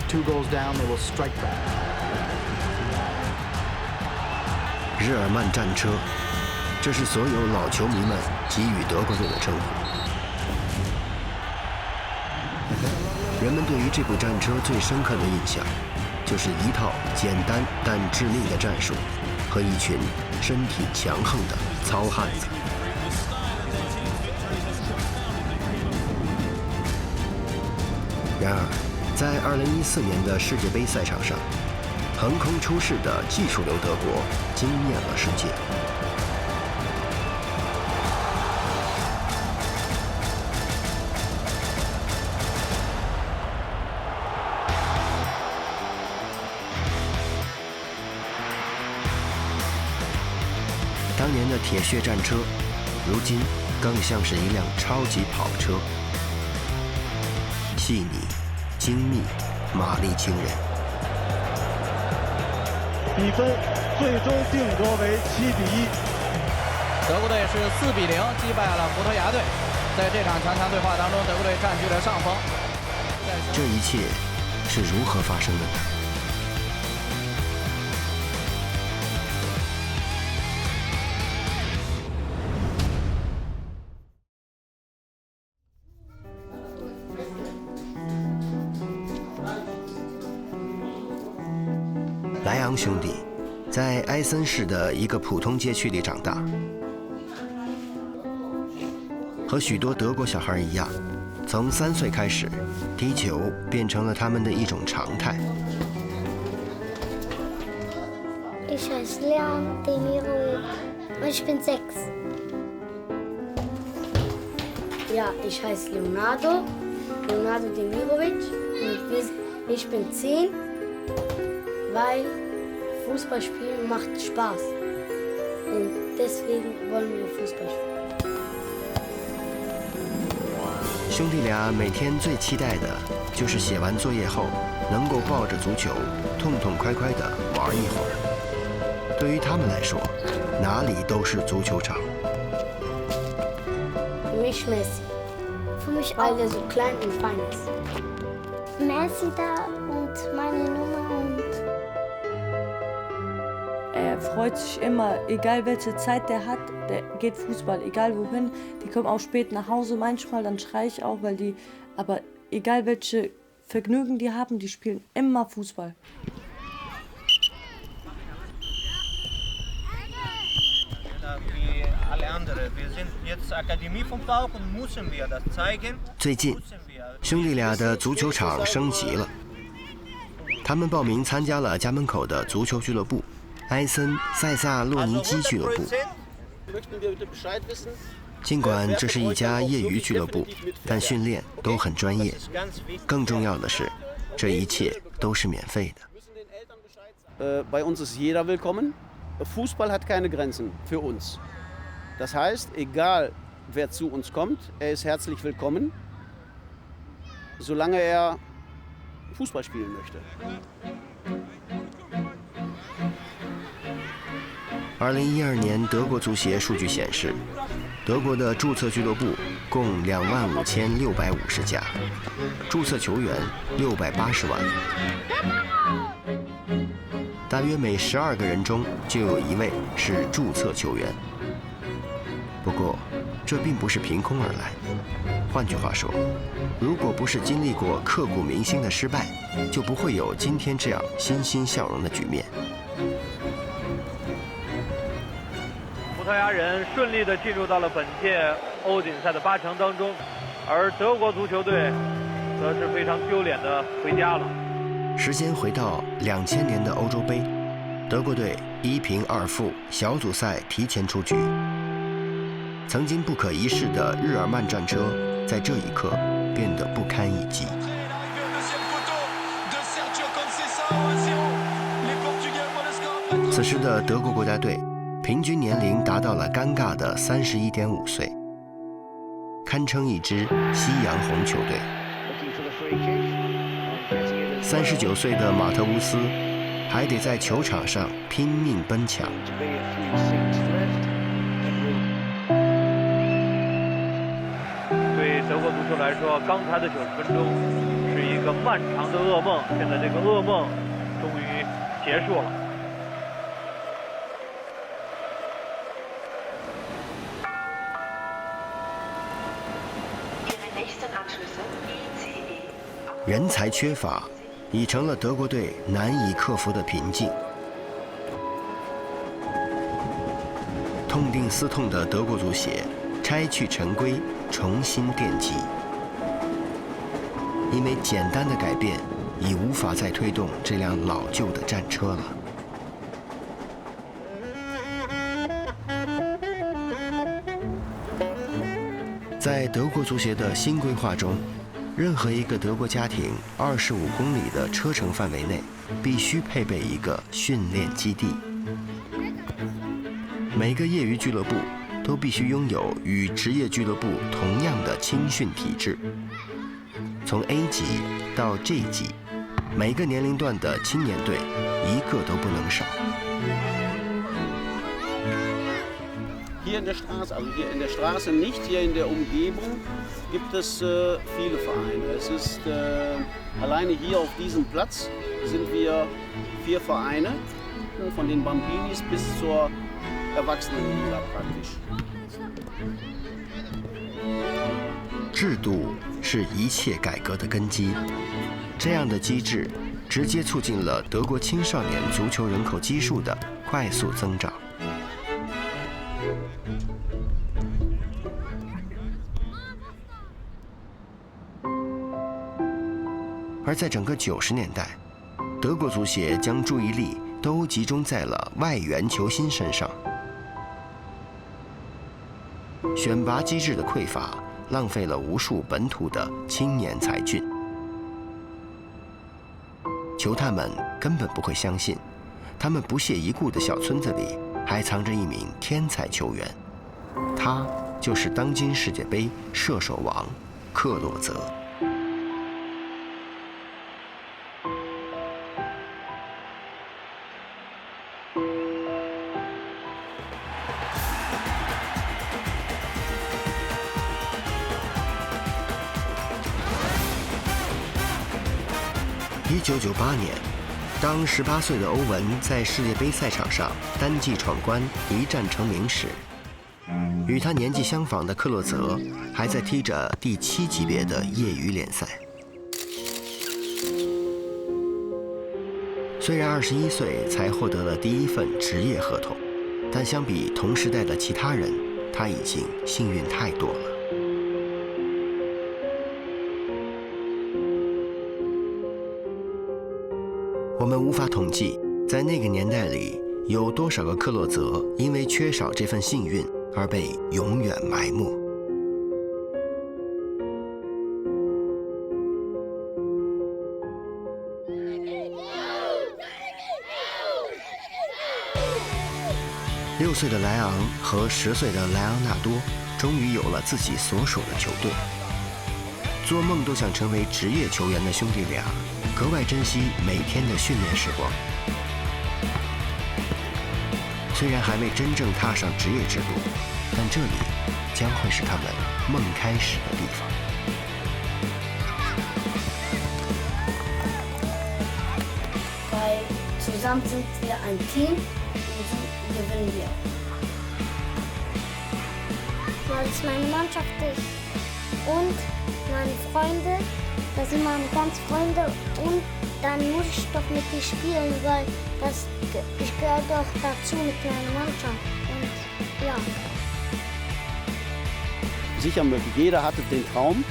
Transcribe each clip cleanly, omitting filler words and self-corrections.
2 goals down, they will strike back. 日耳曼战车，这是所有老球迷们给予德国队的称呼。人们对于这部战车最深刻的印象，就是一套简单但致命的战术和一群身体强横的糙汉子。然而，在2014年的世界杯赛场上，横空出世的技术流德国惊艳了世界。当年的铁血战车，如今更像是一辆超级跑车，细腻、精密、马力惊人。比分最终定格为7比1。德国队是4比0击败了葡萄牙队。在这场强强对话当中，德国队占据了上风。这一切是如何发生的呢？莱昂兄弟在埃森市的一个普通街区里长大，和许多德国小孩一样，从3岁开始，踢球变成了他们的一种常态。Ich heiße Leon Demirovic und ich bin 6. Ja, ich heiße Leonardo Demirovic und ich bin 10, weil Fußball spielen macht Spaß. Und deswegen wollen wir Fußball spielen. 兄弟俩每天最期待的就是写完作业后能够抱着足球痛痛快快地玩一会儿。对于他们来说，哪里都是足球场。Für mich Messi. Für mich Weil auch. der so klein und fein ist. Messi da und meine Nummer und Er freut sich immer, egal welche Zeit der hat, der geht Fußball, egal wohin. Die kommen auch spät nach Hause manchmal, dann schreie ich auch, aber egal welche Vergnügen die haben, die spielen immer Fußball. Wie alle anderen. Wir sind jetzt Akademie vom PAOK und müssen wir das zeigen. 最近，兄弟俩的足球场升级了，他们报名参加了家门口的足球俱乐部——埃森塞萨洛尼基俱乐部。尽管这是一家业余俱乐部，但训练都很专业。更重要的是，这一切都是免费的。Bei uns ist jeder willkommen. Fußball hat keine Grenzen für uns. Das heißt, egal wer zu uns kommt, er ist herzlich willkommen, solange er Fußball spielen möchte. 2012年德国足协数据显示，德国的注册俱乐部共25650家，注册球员680万，大约每12个人中就有1位是注册球员。不过，这并不是凭空而来。换句话说，如果不是经历过刻骨铭心的失败，就不会有今天这样欣欣向荣的局面。葡萄牙人顺利地进入到了本届欧锦赛的8强当中，而德国足球队则是非常丢脸地回家了。时间回到2000年的欧洲杯，德国队1平2负，小组赛提前出局。曾经不可一世的日耳曼战车，在这一刻变得不堪一击。此时的德国国家队平均年龄达到了尴尬的31.5岁，堪称一支夕阳红球队。39岁的马特乌斯还得在球场上拼命奔抢。对德国足球来说，刚才的90分钟是一一个漫长的噩梦，现在这个噩梦终于结束了。人才缺乏已成了德国队难以克服的瓶颈。痛定思痛的德国足协拆去陈规，重新奠基。因为简单的改变已无法再推动这辆老旧的战车了。在德国足协的新规划中，任何一个德国家庭25公里的车程范围内，必须配备一个训练基地。每个业余俱乐部都必须拥有与职业俱乐部同样的青训体制。从 A 级到 G 级，每个年龄段的青年队一个都不能少。Hier in der Straße, also hier in der Straße nicht, hier in der Umgebung gibt es viele Vereine. Es ist alleine hier auf diesem Platz sind wir 4 Vereine, von den Bambinis bis zur Erwachsenenliga praktisch. 制度是一切改革的根基，这样的机制直接促进了德国青少年足球人口基数的快速增长。而在整个90年代，德国足协将注意力都集中在了外援球星身上。选拔机制的匮乏，浪费了无数本土的青年才俊。球探们根本不会相信，他们不屑一顾的小村子里还藏着一名天才球员，他就是当今世界杯射手王克洛泽。1998年，当18岁的欧文在世界杯赛场上单骑闯关，一战成名时，与他年纪相仿的克洛泽还在踢着第7级别的业余联赛。虽然21岁才获得了第一份职业合同，但相比同时代的其他人，他已经幸运太多了。我们无法统计，在那个年代里有多少个克洛泽因为缺少这份幸运而被永远埋没。6岁的莱昂和10岁的莱昂纳多终于有了自己所属的球队。做梦都想成为职业球员的兄弟俩，格外珍惜每天的训练时光。虽然还未真正踏上职业之路，但这里将会是他们梦开始的地方。Weil zusammen sind wir ein Team und so gewinnen wir. Weil es meine Mannschaft ist. Und meine Freunde, da sind meine ganzen Freunde und dann muss ich doch mit dir spielen, weil ich gehöre doch dazu mit meiner Mannschaft. Und ja. Sicher möglich. Jeder hatte den Traum,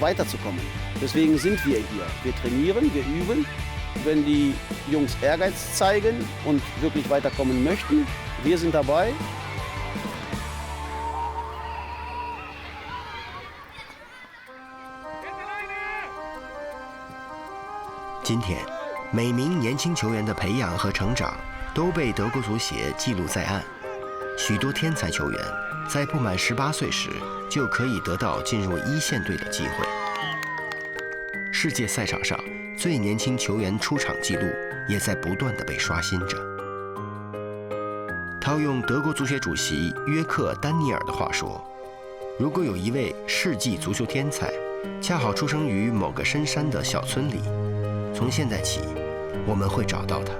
weiterzukommen. Deswegen sind wir hier. Wir trainieren, wir üben. Wenn die Jungs Ehrgeiz zeigen und wirklich weiterkommen möchten, wir sind dabei. “今天，每名年轻球员的培养和成长都被德国足协记录在案。许多天才球员在不满18岁时就可以得到进入一线队的机会。世界赛场上最年轻球员出场记录也在不断地被刷新着。套用德国足协主席约克·丹尼尔的话说，如果有一位世纪足球天才恰好出生于某个深山的小村里。从现在起，我们会找到他。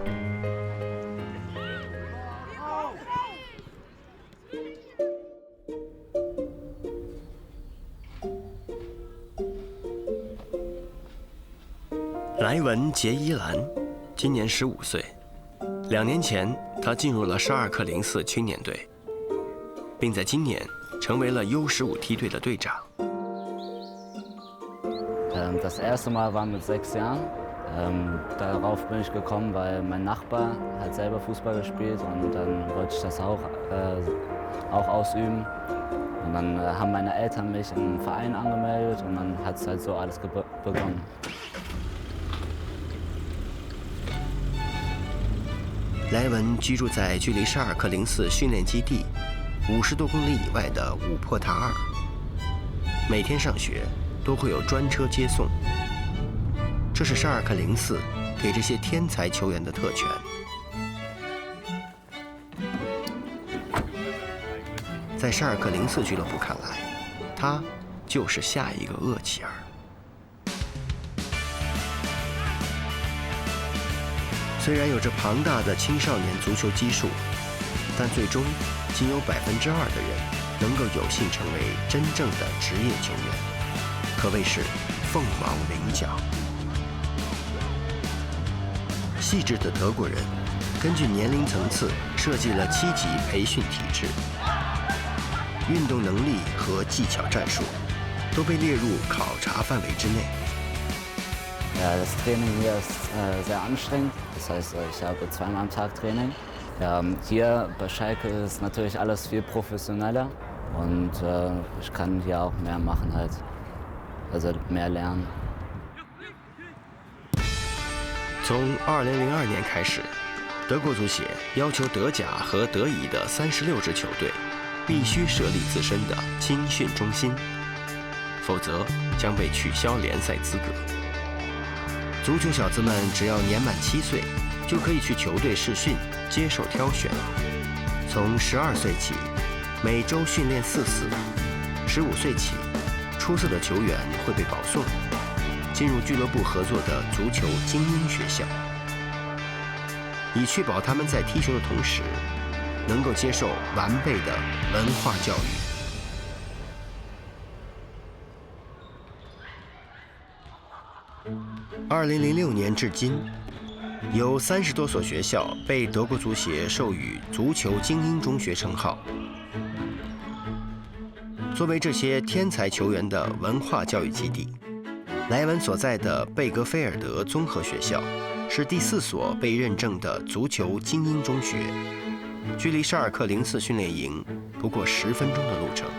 莱文·杰伊兰今年15岁，2年前他进入了沙尔克04青年队，并在今年成为了 U15 梯队的队长。Das erste Mal war mit 6 Jahren. Darauf bin ich gekommen, weil mein Nachbar hat selber Fußball gespielt und dann wollte ich das auch ausüben. Und dann haben meine Eltern mich im Verein angemeldet und dann hat es halt so alles begonnen.莱文居住在距离沙尔克04训练基地50多公里以外的伍珀塔尔，每天上学都会有专车接送。这是沙尔克04给这些天才球员的特权。在沙尔克04俱乐部看来，他就是下一个厄齐尔。虽然有着庞大的青少年足球基数，但最终仅有2%的人能够有幸成为真正的职业球员，可谓是凤毛麟角。细致的德国人根据年龄层次设计了7级培训体制，运动能力和技巧战术都被列入考察范围之内。Das Training hier ist sehr anstrengend. Das heißt, ich habe 2-mal am Tag Training. Hier bei Schalke ist natürlich alles viel professioneller und ich kann hier auch mehr machen halt, also mehr lernen. 从2002年开始，德国足协要求德甲和德乙的36支球队必须设立自身的青训中心，否则将被取消联赛资格。足球小子们只要年满7岁，就可以去球队试训，接受挑选。从12岁起，每周训练4次；15岁起，出色的球员会被保送，进入俱乐部合作的足球精英学校，以确保他们在踢球的同时，能够接受完备的文化教育。2006年至今，有30多所学校被德国足协授予足球精英中学称号。作为这些天才球员的文化教育基地，莱文所在的贝格菲尔德综合学校是第4所被认证的足球精英中学，距离沙尔克04训练营不过10分钟的路程。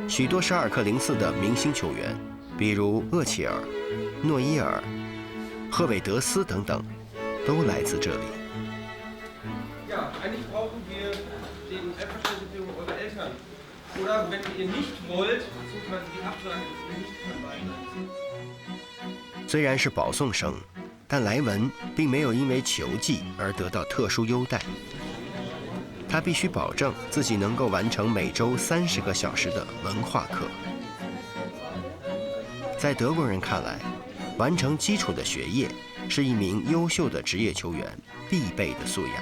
许多沙尔克04的明星球员，比如厄齐尔、诺伊尔、赫韦德斯等等，都来自这里。Eigentlich brauchen wir den Einverständnis eurer Eltern. Oder wenn ihr nicht wollt, beziehungsweise die Absage, dass ihr nicht verweigert. 虽然是保送生，但莱文并没有因为球技而得到特殊优待。他必须保证自己能够完成每周30个小时的文化课。在德国人看来，完成基础的学业是一名优秀的职业球员必备的素养。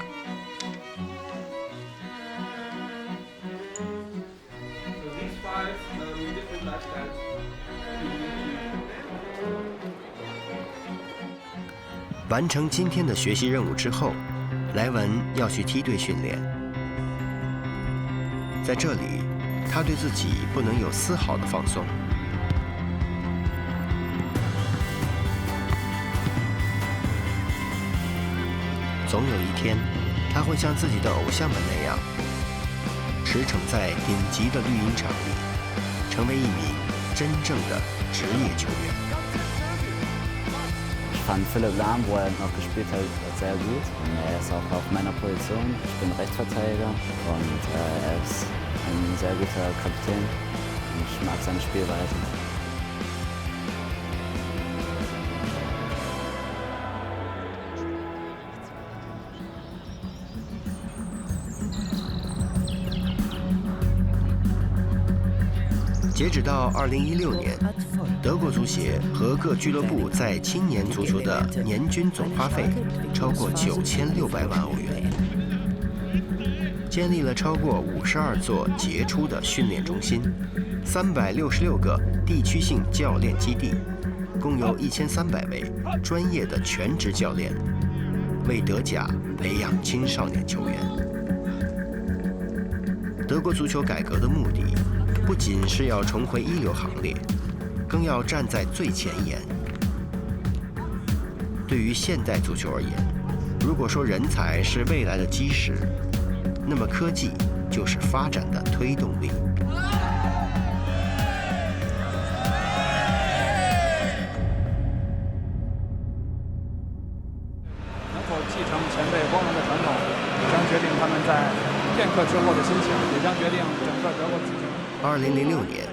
完成今天的学习任务之后，莱文要去梯队训练。在这里，他对自己不能有丝毫的放松。总有一天，他会像自己的偶像们那样，驰骋在顶级的绿茵场里，成为一名真正的职业球员。Ich fand Philipp Lahm, wo er noch gespielt hat, sehr gut. Und er ist auch auf meiner Position. Ich bin Rechtsverteidiger und er ist ein sehr guter Kapitän. Und ich mag seine Spielweise. 截止到2016年，德国足协和各俱乐部在青年足球的年均总花费超过9600万欧元，建立了超过52座杰出的训练中心，366个地区性教练基地，共有1300位专业的全职教练，为德甲培养青少年球员。德国足球改革的目的，不仅是要重回一流行列，更要站在最前沿。对于现代足球而言，如果说人才是未来的基石，那么科技就是发展的推动力。能否继承前辈光荣的传统，也将决定他们在片刻之后的心情，也将决定整个德国足球。2006年，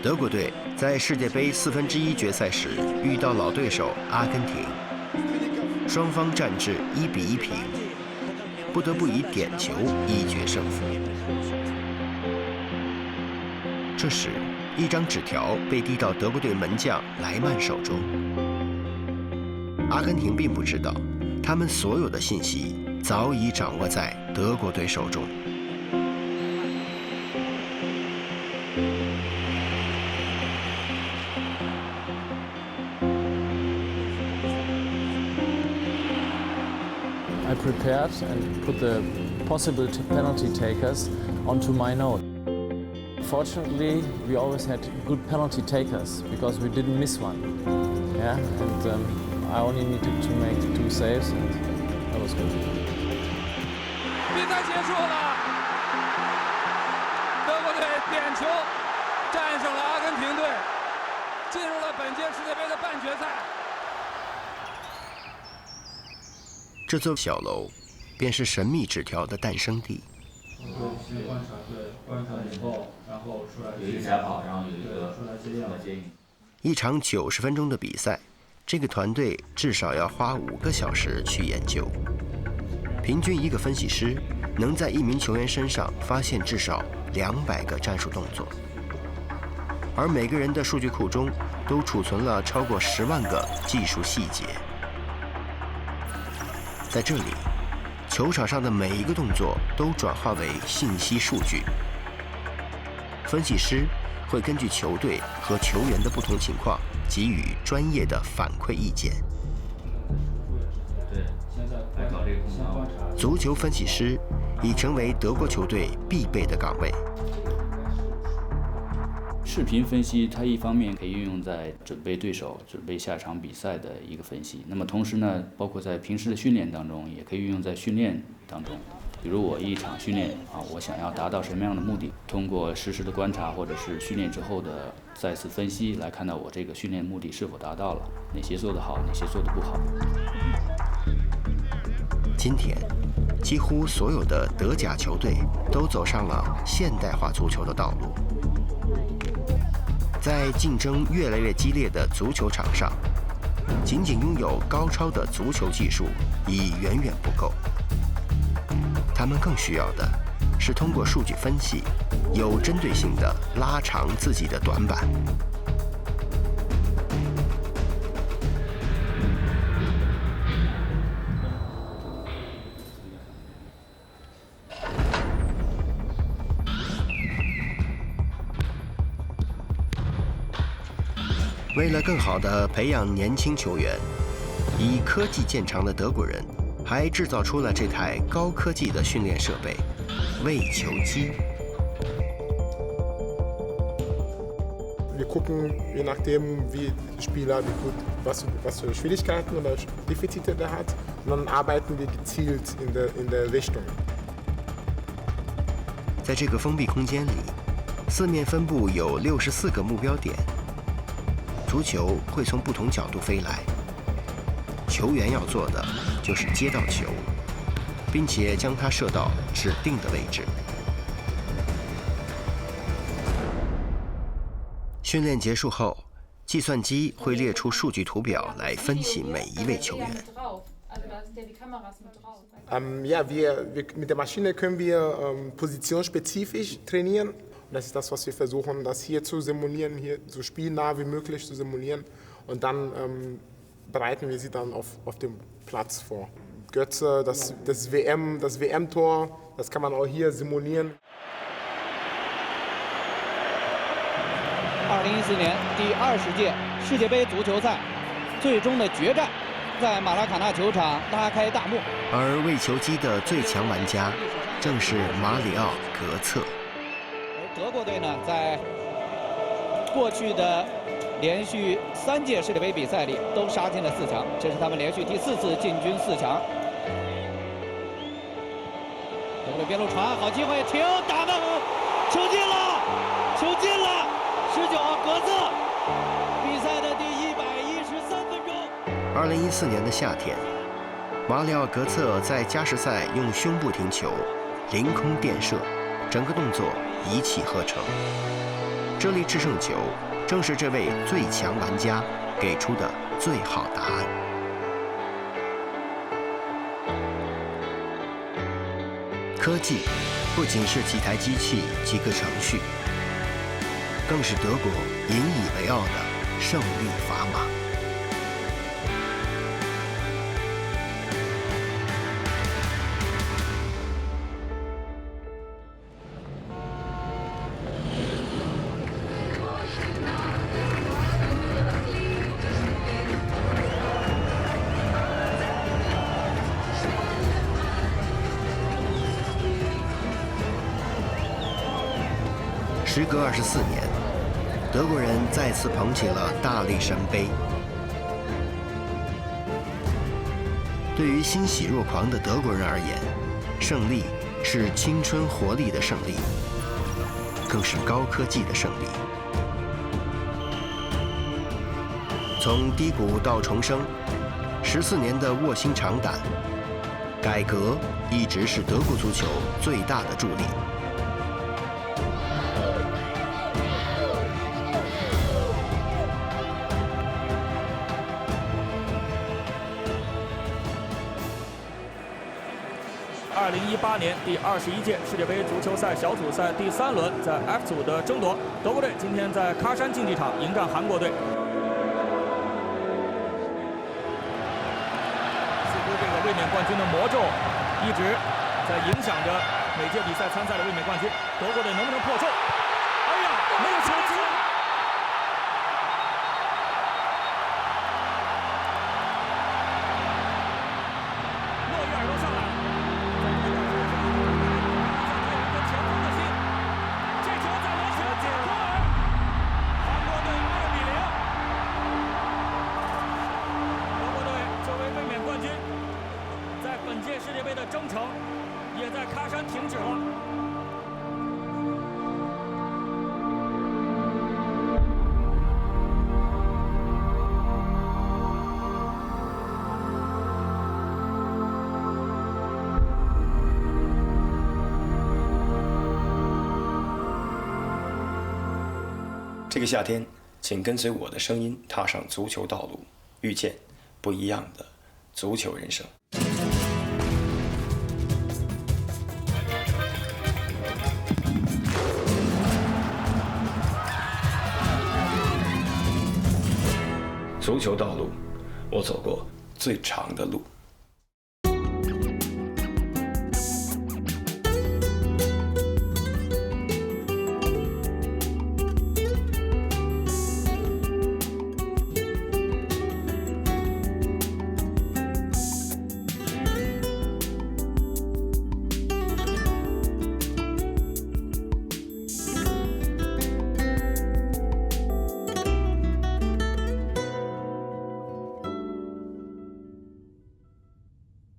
德国队在世界杯1/4决赛时遇到老对手阿根廷，双方战至1-1平，不得不以点球一决胜负。这时，一张纸条被递到德国队门将莱曼手中。阿根廷并不知道，他们所有的信息早已掌握在德国队手中。I prepared and put the possible penalty takers onto my note. Fortunately, we always had good penalty takers because we didn't miss one. Yeah, and I only needed to make 2 saves, and that was good. 比赛结束了，德国队点球战胜了阿根廷队，进入了本届世界杯的半决赛。这座小楼，便是神秘纸条的诞生地。观察以后，然后出来有一个赛跑，然后有一个接应。一场90分钟的比赛，这个团队至少要花5个小时去研究。平均一个分析师能在一名球员身上发现至少200个战术动作，而每个人的数据库中都储存了超过10万个技术细节。在这里，球场上的每一个动作都转化为信息数据。分析师会根据球队和球员的不同情况，给予专业的反馈意见。足球分析师已成为德国球队必备的岗位。视频分析，它一方面可以运用在准备对手、准备下场比赛的一个分析。那么同时呢，包括在平时的训练当中，也可以运用在训练当中。比如我一场训练我想要达到什么样的目的，通过实时的观察或者是训练之后的再次分析，来看到我这个训练目的是否达到了，哪些做得好，哪些做得不好。今天，几乎所有的德甲球队都走上了现代化足球的道路。在竞争越来越激烈的足球场上，仅仅拥有高超的足球技术已远远不够。他们更需要的是通过数据分析，有针对性地拉长自己的短板。为了更好地培养年轻球员，以科技见长的德国人还制造出了这台高科技的训练设备——喂球机。Wir gucken, je nachdem, wie der Spieler, was für Schwierigkeiten oder Defizite der hat, und dann arbeiten wir gezielt in der Richtung. 在这个封闭空间里，四面分布有64个目标点。足球会从不同角度飞来，球员要做的就是接到球，并且将它射到指定的位置。训练结束后，计算机会列出数据图表来分析每一位球员。Ja, mit der Maschine können wir positionsspezifisch trainieren Das ist das, was wir versuchen, das hier zu simulieren, hier so spielnah wie möglich zu simulieren. Und dann bereiten wir sie dann auf dem Platz vor. Götze, das WM-Tor, das kann man auch hier simulieren. 2014年第20届世界杯足球赛最终的决战在马拉卡纳球场拉开大幕。而为球机的最强玩家正是马里奥·格策。而德国队呢，在过去的连续3届世界杯比赛里都杀进了4强，这是他们连续第4次进军4强。德国队边路传，好机会，停，打得好，球进了，球进了，19号格策，比赛的第113分钟。2014年的夏天，马里奥·格策在加时赛用胸部停球，凌空垫射，整个动作一气呵成。这粒制胜球正是这位最强玩家给出的最好答案。科技不仅是几台机器、几个程序，更是德国引以为傲的胜利砝码。时隔24年，德国人再次捧起了大力神杯。对于欣喜若狂的德国人而言，胜利是青春活力的胜利，更是高科技的胜利。从低谷到重生，14年的卧薪尝胆，改革一直是德国足球最大的助力。2018年第21届世界杯足球赛小组赛第3轮，在 F 组的争夺，德国队今天在喀山竞技场迎战韩国队。似乎这个卫冕冠军的魔咒一直在影响着每届比赛参赛的卫冕冠军。德国队能不能破咒？哎呀，没有球进！诺伊尔都上来了。 本届世界杯的征程也在喀山停止了。这个夏天，请跟随我的声音踏上足球道路，遇见不一样的足球人生。 足球道路，我走过最长的路。